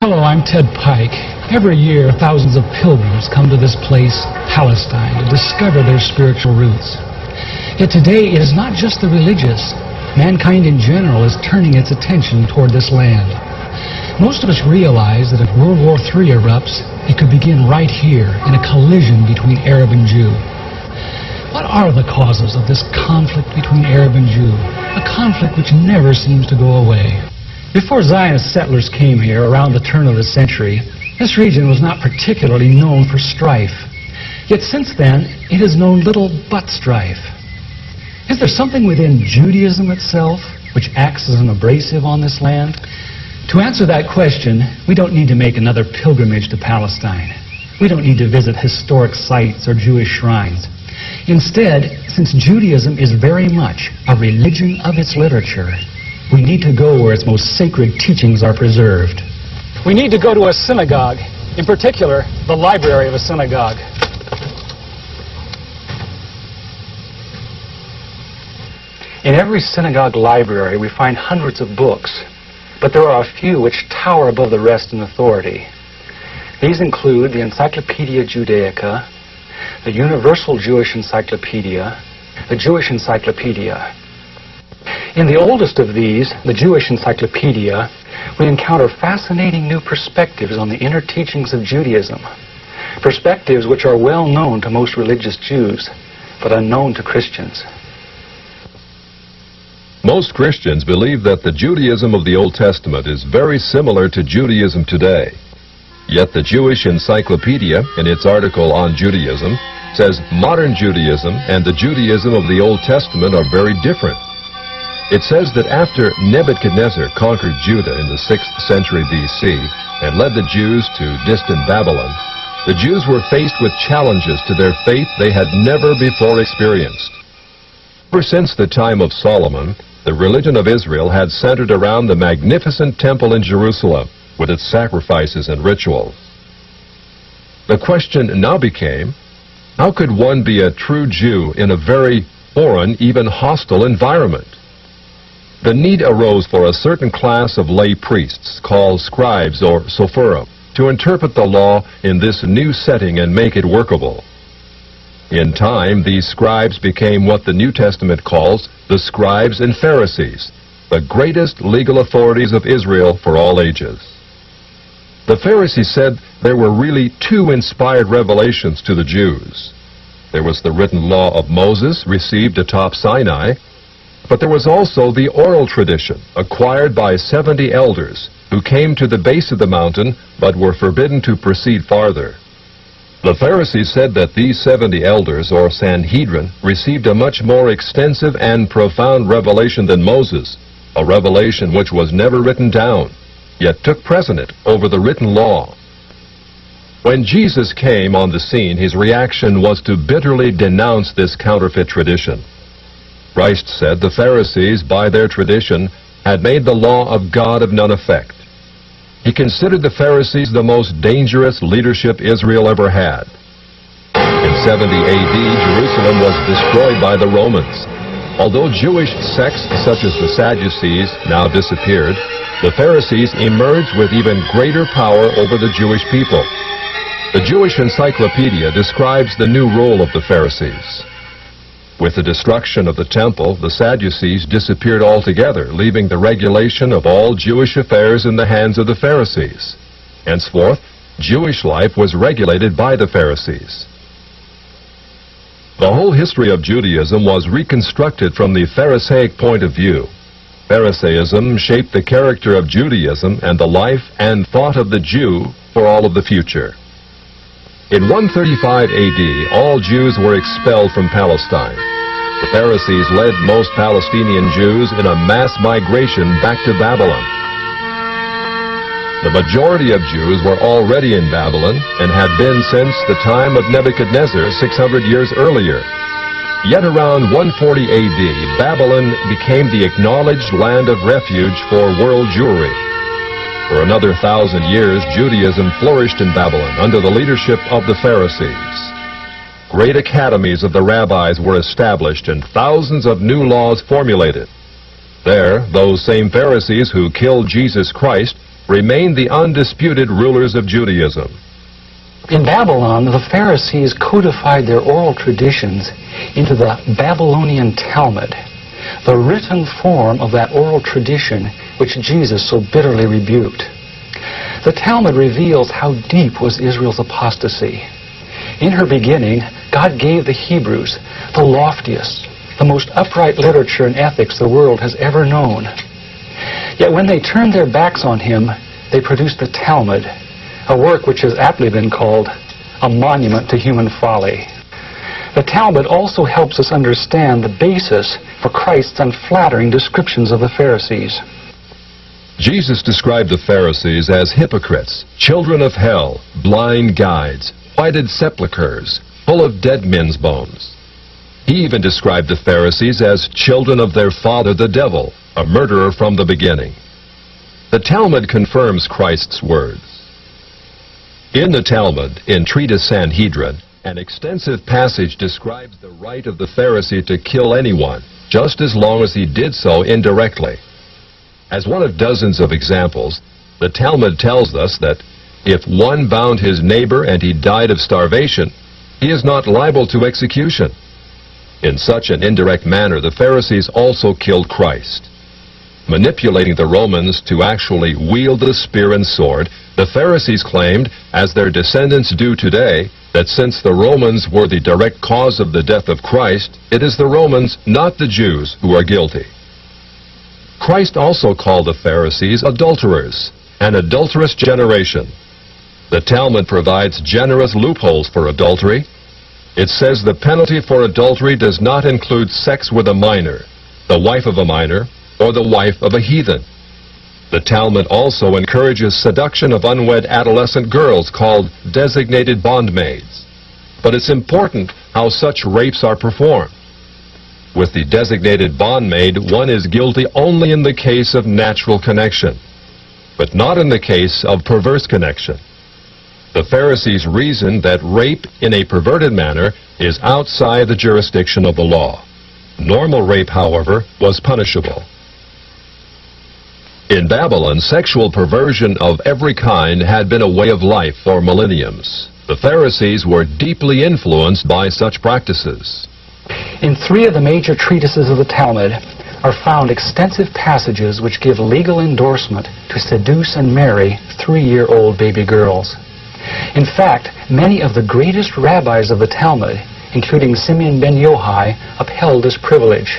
Hello, I'm Ted Pike. Every year, thousands of pilgrims come to this place, Palestine, to discover their spiritual roots. Yet today, it is not just the religious. Mankind in general is turning its attention toward this land. Most of us realize that if World War III erupts, it could begin right here in a collision between Arab and Jew. What are the causes of this conflict between Arab and Jew? A conflict which never seems to go away. Before Zionist settlers came here around the turn of the century, this region was not particularly known for strife. Yet since then, it has known little but strife. Is there something within Judaism itself which acts as an abrasive on this land? To answer that question, we don't need to make another pilgrimage to Palestine. We don't need to visit historic sites or Jewish shrines. Instead, since Judaism is very much a religion of its literature, we need to go where its most sacred teachings are preserved. We need to go to a synagogue, in particular, the library of a synagogue. In every synagogue library, we find hundreds of books, but there are a few which tower above the rest in authority. These include the Encyclopedia Judaica, the Universal Jewish Encyclopedia, the Jewish Encyclopedia. In the oldest of these, the Jewish Encyclopedia, we encounter fascinating new perspectives on the inner teachings of Judaism, perspectives which are well known to most religious Jews, but unknown to Christians. Most Christians believe that the Judaism of the Old Testament is very similar to Judaism today. Yet the Jewish Encyclopedia, in its article on Judaism, says modern Judaism and the Judaism of the Old Testament are very different. It says that after Nebuchadnezzar conquered Judah in the 6th century B.C. and led the Jews to distant Babylon, the Jews were faced with challenges to their faith they had never before experienced. Ever since the time of Solomon, the religion of Israel had centered around the magnificent temple in Jerusalem with its sacrifices and rituals. The question now became, how could one be a true Jew in a very foreign, even hostile environment? The need arose for a certain class of lay priests, called scribes or sopherim, to interpret the law in this new setting and make it workable. In time, these scribes became what the New Testament calls the scribes and Pharisees, the greatest legal authorities of Israel for all ages. The Pharisees said there were really two inspired revelations to the Jews. There was the written law of Moses, received atop Sinai, but there was also the oral tradition acquired by 70 elders who came to the base of the mountain but were forbidden to proceed farther. The Pharisees said that these 70 elders, or Sanhedrin, received a much more extensive and profound revelation than Moses, a revelation which was never written down, yet took precedent over the written law. When Jesus came on the scene, his reaction was to bitterly denounce this counterfeit tradition. Christ said the Pharisees, by their tradition, had made the law of God of none effect. He considered the Pharisees the most dangerous leadership Israel ever had. In 70 AD, Jerusalem was destroyed by the Romans. Although Jewish sects such as the Sadducees now disappeared, the Pharisees emerged with even greater power over the Jewish people. The Jewish Encyclopedia describes the new role of the Pharisees. With the destruction of the temple, the Sadducees disappeared altogether, leaving the regulation of all Jewish affairs in the hands of the Pharisees. Henceforth, Jewish life was regulated by the Pharisees. The whole history of Judaism was reconstructed from the Pharisaic point of view. Pharisaism shaped the character of Judaism and the life and thought of the Jew for all of the future. In 135 AD, all Jews were expelled from Palestine. The Pharisees led most Palestinian Jews in a mass migration back to Babylon. The majority of Jews were already in Babylon and had been since the time of Nebuchadnezzar 600 years earlier. Yet around 140 AD, Babylon became the acknowledged land of refuge for world Jewry. For another 1,000 years, Judaism flourished in Babylon under the leadership of the Pharisees. Great academies of the rabbis were established and thousands of new laws formulated. There, those same Pharisees who killed Jesus Christ remain the undisputed rulers of Judaism. In Babylon, the Pharisees codified their oral traditions into the Babylonian Talmud, the written form of that oral tradition which Jesus so bitterly rebuked. The Talmud reveals how deep was Israel's apostasy. In her beginning, God gave the Hebrews the loftiest, the most upright literature and ethics the world has ever known. Yet when they turned their backs on Him, they produced the Talmud, a work which has aptly been called a monument to human folly. The Talmud also helps us understand the basis for Christ's unflattering descriptions of the Pharisees. Jesus described the Pharisees as hypocrites, children of hell, blind guides, whited sepulchres, full of dead men's bones. He even described the Pharisees as children of their father the devil, a murderer from the beginning. The Talmud confirms Christ's words. In the Talmud, in Treatise Sanhedrin, an extensive passage describes the right of the Pharisee to kill anyone, just as long as he did so indirectly. As one of dozens of examples, the Talmud tells us that if one bound his neighbor and he died of starvation, he is not liable to execution. In such an indirect manner, the Pharisees also killed Christ. Manipulating the Romans to actually wield the spear and sword, the Pharisees claimed, as their descendants do today, that since the Romans were the direct cause of the death of Christ, it is the Romans, not the Jews, who are guilty. Christ also called the Pharisees adulterers, an adulterous generation. The Talmud provides generous loopholes for adultery. It says the penalty for adultery does not include sex with a minor, the wife of a minor, or the wife of a heathen. The Talmud also encourages seduction of unwed adolescent girls called designated bondmaids. But it's important how such rapes are performed. With the designated bondmaid, one is guilty only in the case of natural connection, but not in the case of perverse connection. The Pharisees reasoned that rape in a perverted manner is outside the jurisdiction of the law. Normal rape, however, was punishable. In Babylon, sexual perversion of every kind had been a way of life for millenniums. The Pharisees were deeply influenced by such practices. In 3 of the major treatises of the Talmud are found extensive passages which give legal endorsement to seduce and marry 3-year-old baby girls. In fact, many of the greatest rabbis of the Talmud, including Simeon ben Yochai, upheld this privilege.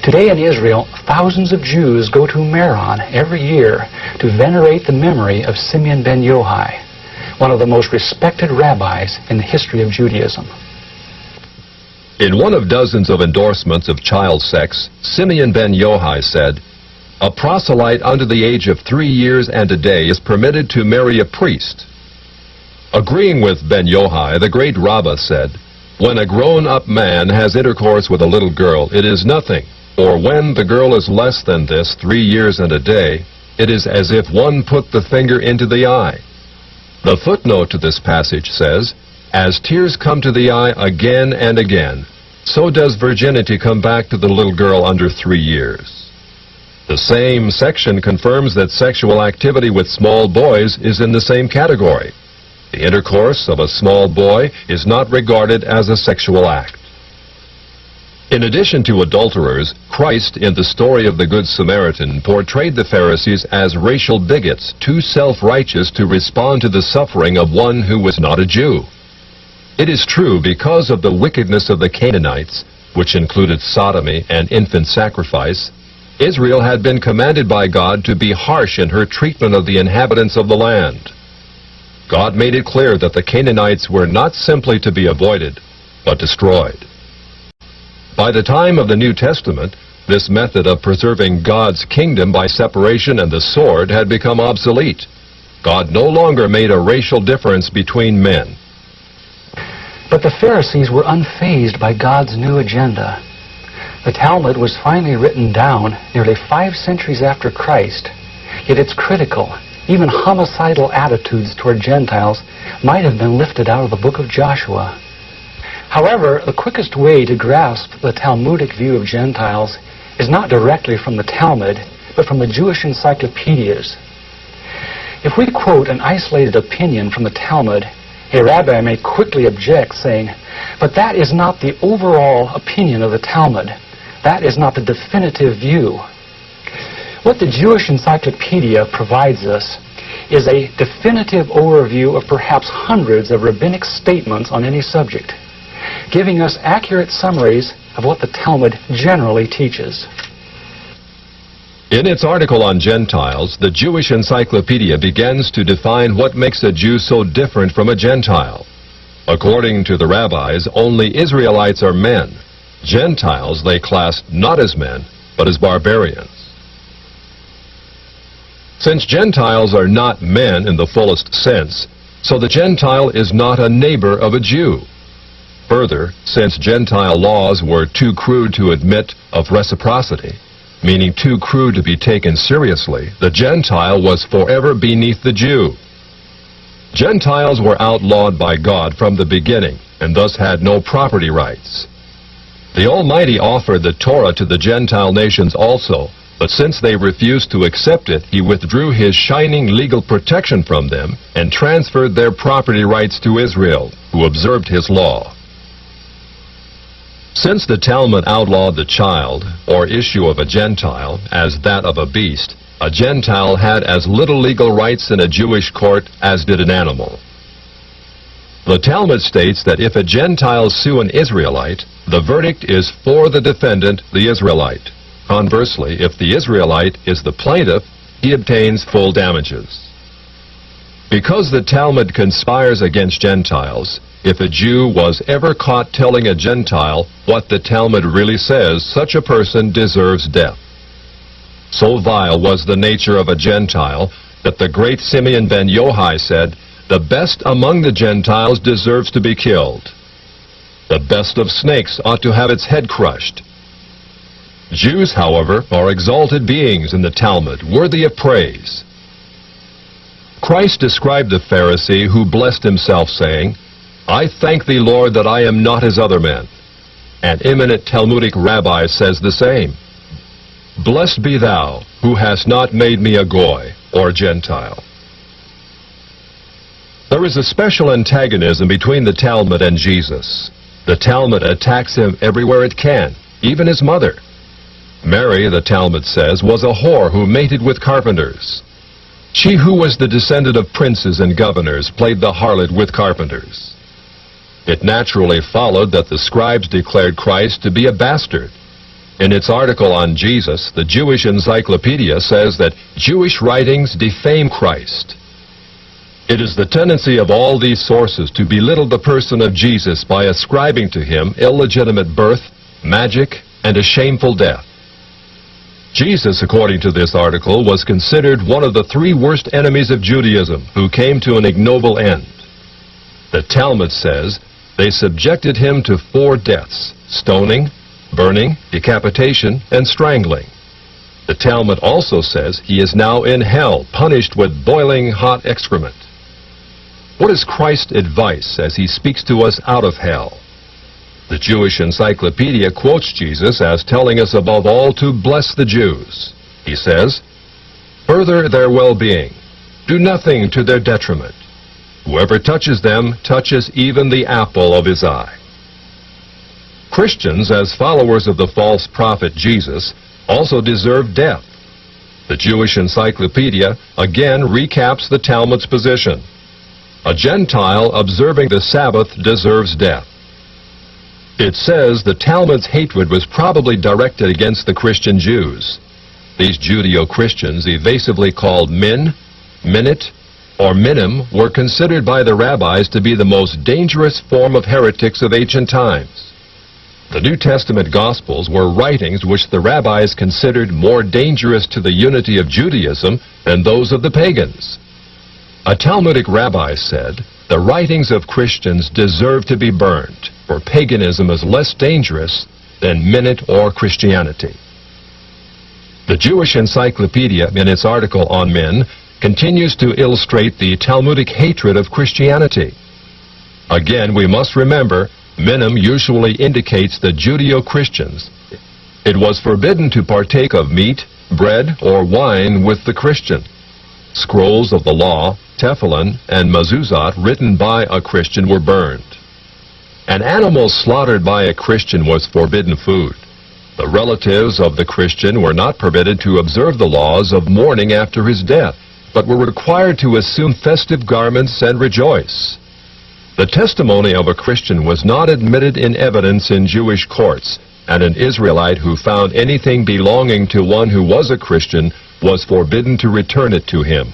Today in Israel, thousands of Jews go to Meron every year to venerate the memory of Simeon ben Yochai, one of the most respected rabbis in the history of Judaism. In one of dozens of endorsements of child sex, Simeon ben Yochai said, "A proselyte under the age of 3 years and a day is permitted to marry a priest." Agreeing with ben Yochai, the great Rabbah said, "When a grown-up man has intercourse with a little girl, it is nothing, or when the girl is less than this 3 years and a day, it is as if one put the finger into the eye." The footnote to this passage says, "As tears come to the eye again and again, so does virginity come back to the little girl under 3 years." The same section confirms that sexual activity with small boys is in the same category. The intercourse of a small boy is not regarded as a sexual act. In addition to adulterers, Christ, in the story of the Good Samaritan, portrayed the Pharisees as racial bigots, too self-righteous to respond to the suffering of one who was not a Jew. It is true, because of the wickedness of the Canaanites, which included sodomy and infant sacrifice, Israel had been commanded by God to be harsh in her treatment of the inhabitants of the land. God made it clear that the Canaanites were not simply to be avoided, but destroyed. By the time of the New Testament, this method of preserving God's kingdom by separation and the sword had become obsolete. God no longer made a racial difference between men. But the Pharisees were unfazed by God's new agenda. The Talmud was finally written down nearly 5 centuries after Christ, yet its critical, even homicidal attitudes toward Gentiles might have been lifted out of the book of Joshua. However, the quickest way to grasp the Talmudic view of Gentiles is not directly from the Talmud, but from the Jewish encyclopedias, If we quote an isolated opinion from the Talmud, a rabbi may quickly object, saying, "But that is not the overall opinion of the Talmud. That is not the definitive view." What the Jewish Encyclopedia provides us is a definitive overview of perhaps hundreds of rabbinic statements on any subject, giving us accurate summaries of what the Talmud generally teaches. In its article on Gentiles, the Jewish Encyclopedia begins to define what makes a Jew so different from a Gentile. According to the rabbis, only Israelites are men. Gentiles they classed not as men, but as barbarians. Since Gentiles are not men in the fullest sense, so the Gentile is not a neighbor of a Jew. Further, since Gentile laws were too crude to admit of reciprocity, meaning too crude to be taken seriously, the Gentile was forever beneath the Jew. Gentiles were outlawed by God from the beginning, and thus had no property rights. The Almighty offered the Torah to the Gentile nations also, but since they refused to accept it, He withdrew His shining legal protection from them and transferred their property rights to Israel, who observed His law. Since the Talmud outlawed the child, or issue of a Gentile, as that of a beast, a Gentile had as little legal rights in a Jewish court as did an animal. The Talmud states that if a Gentile sue an Israelite, the verdict is for the defendant, the Israelite. Conversely, if the Israelite is the plaintiff, he obtains full damages. Because the Talmud conspires against Gentiles, if a Jew was ever caught telling a Gentile what the Talmud really says, such a person deserves death. So vile was the nature of a Gentile that the great Simeon ben Yohai said, "The best among the Gentiles deserves to be killed. The best of snakes ought to have its head crushed." Jews, however, are exalted beings in the Talmud, worthy of praise. Christ described the Pharisee who blessed himself, saying, "I thank thee, Lord, that I am not as other men." An eminent Talmudic rabbi says the same. "Blessed be thou, who hast not made me a Goy, or Gentile." There is a special antagonism between the Talmud and Jesus. The Talmud attacks him everywhere it can, even his mother. Mary, the Talmud says, was a whore who mated with carpenters. She who was the descendant of princes and governors played the harlot with carpenters. It naturally followed that the scribes declared Christ to be a bastard. In its article on Jesus, the Jewish Encyclopedia says that Jewish writings defame Christ. It is the tendency of all these sources to belittle the person of Jesus by ascribing to him illegitimate birth, magic, and a shameful death. Jesus, according to this article, was considered one of the three worst enemies of Judaism who came to an ignoble end. The Talmud says they subjected him to 4 deaths: stoning, burning, decapitation, and strangling. The Talmud also says he is now in hell, punished with boiling hot excrement. What is Christ's advice as he speaks to us out of hell? The Jewish Encyclopedia quotes Jesus as telling us above all to bless the Jews. He says, "Further their well-being. Do nothing to their detriment. Whoever touches them touches even the apple of his eye." Christians, as followers of the false prophet Jesus, also deserve death. The Jewish Encyclopedia again recaps the Talmud's position. A Gentile observing the Sabbath deserves death. It says the Talmud's hatred was probably directed against the Christian Jews. These Judeo-Christians, evasively called min, minute, or minim, were considered by the rabbis to be the most dangerous form of heretics of ancient times. The New Testament Gospels were writings which the rabbis considered more dangerous to the unity of Judaism than those of the pagans. A Talmudic rabbi said, "The writings of Christians deserve to be burned, for paganism is less dangerous than minute or Christianity." The Jewish Encyclopedia, in its article on men, continues to illustrate the Talmudic hatred of Christianity. Again, we must remember, minim usually indicates the Judeo-Christians. It was forbidden to partake of meat, bread, or wine with the Christian. Scrolls of the law, tefillin, and mezuzot written by a Christian were burned. An animal slaughtered by a Christian was forbidden food. The relatives of the Christian were not permitted to observe the laws of mourning after his death, but were required to assume festive garments and rejoice. The testimony of a Christian was not admitted in evidence in Jewish courts, and an Israelite who found anything belonging to one who was a Christian was forbidden to return it to him.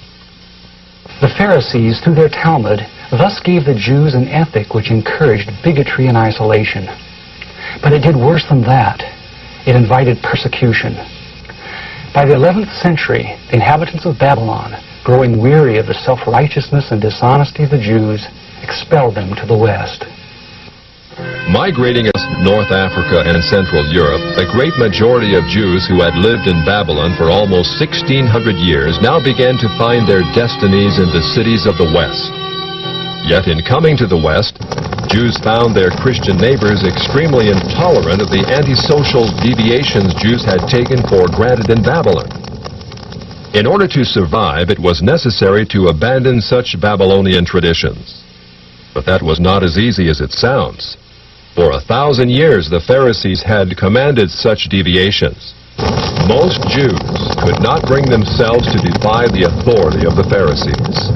The Pharisees, through their Talmud, thus gave the Jews an ethic which encouraged bigotry and isolation. But it did worse than that. It invited persecution. By the 11th century, the inhabitants of Babylon, growing weary of the self-righteousness and dishonesty of the Jews, expelled them to the west. Migrating as North Africa and Central Europe, the great majority of Jews who had lived in Babylon for almost 1,600 years now began to find their destinies in the cities of the West. Yet in coming to the West, Jews found their Christian neighbors extremely intolerant of the antisocial deviations Jews had taken for granted in Babylon. In order to survive, it was necessary to abandon such Babylonian traditions. But that was not as easy as it sounds. For 1,000 years, the Pharisees had commanded such deviations. Most Jews could not bring themselves to defy the authority of the Pharisees.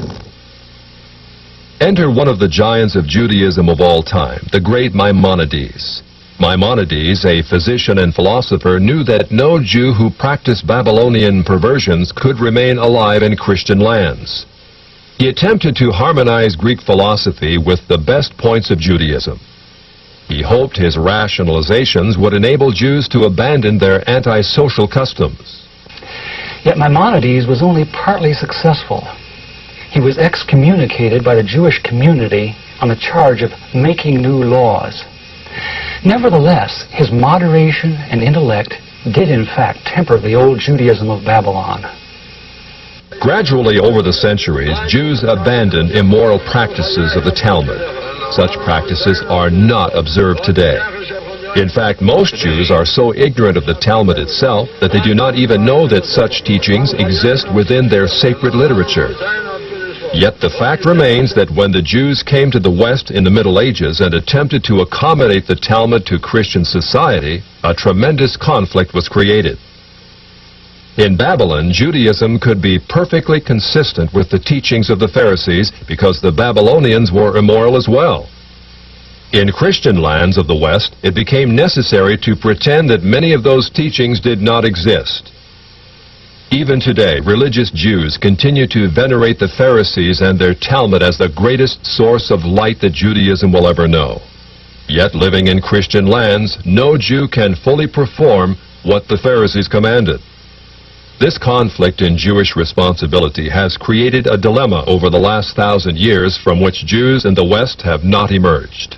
Enter one of the giants of Judaism of all time, the great Maimonides. Maimonides, a physician and philosopher, knew that no Jew who practiced Babylonian perversions could remain alive in Christian lands. He attempted to harmonize Greek philosophy with the best points of Judaism. He hoped his rationalizations would enable Jews to abandon their antisocial customs. Yet Maimonides was only partly successful. He was excommunicated by the Jewish community on the charge of making new laws. Nevertheless, his moderation and intellect did in fact temper the old Judaism of Babylon. Gradually over the centuries, Jews abandoned immoral practices of the Talmud. Such practices are not observed today. In fact, most Jews are so ignorant of the Talmud itself that they do not even know that such teachings exist within their sacred literature. Yet the fact remains that when the Jews came to the West in the Middle Ages and attempted to accommodate the Talmud to Christian society, a tremendous conflict was created. In Babylon, Judaism could be perfectly consistent with the teachings of the Pharisees because the Babylonians were immoral as well. In Christian lands of the West, it became necessary to pretend that many of those teachings did not exist. Even today, religious Jews continue to venerate the Pharisees and their Talmud as the greatest source of light that Judaism will ever know. Yet, living in Christian lands, no Jew can fully perform what the Pharisees commanded. This conflict in Jewish responsibility has created a dilemma over the last 1,000 years from which Jews in the West have not emerged.